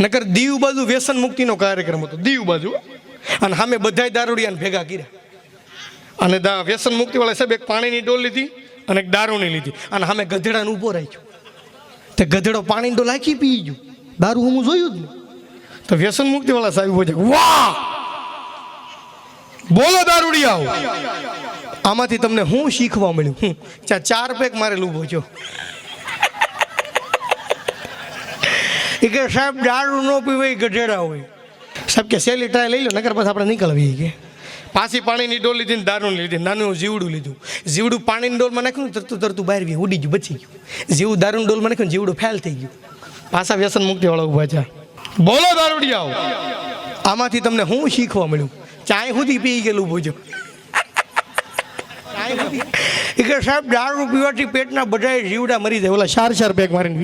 નકર દીવ બાજુ વ્યસન મુક્તિનો કાર્યક્રમ હતો, દીવ બાજુ, અને સામે બધાય દારૂડિયાને ભેગા કર્યા. અને વ્યસન મુક્તિ વાળા સાહેબ એક પાણીની ડોલ લીધી અને એક દારૂની લીધી, અને સામે ગધેડાને ઊભો રાખ્યો. તે ગધેડો પાણીની ડોલ આખી પી ગયો, દારૂ હું જોયું જ નહીં. તો વ્યસન મુક્તિ વાળા સાહેબ બોલે, વાહ બોલો દારૂડિયાઓ, આમાંથી તમને હું શીખવા મળ્યું? ચાર પેક મારેલું ઊભો છો. એ કે સાહેબ દારૂ ન પીવાય, ગધેડા હોય. સાહેબ કે સહેલી ટ્રાય લઈ લો, નકર પછી આપણે નીકળવી. કે પાછી પાણીની ડોલ લીધી ને દારૂની લીધી, નાનું જીવડું લીધું. જીવડું પાણીની ડોલમાં નાખ્યું ને તરતું તરતું બહાર ગયું, ઉડી ગયું, બચી ગયું. જીવડું દારૂની ડોલમાં નાખ્યું ને જીવડું ફેલ થઈ ગયું. પાછા વ્યસન મુક્તિ વાળા ઉભા છે. બોલો દારૂડિયાઓ, આમાંથી તમને હું શીખવા મળ્યું? ચાય સુધી પી ગયેલું બોજો. એ કે સાહેબ દારૂ પીવાથી પેટના બધા જીવડા મરી જાય. ઓલા 4 પેક મારીને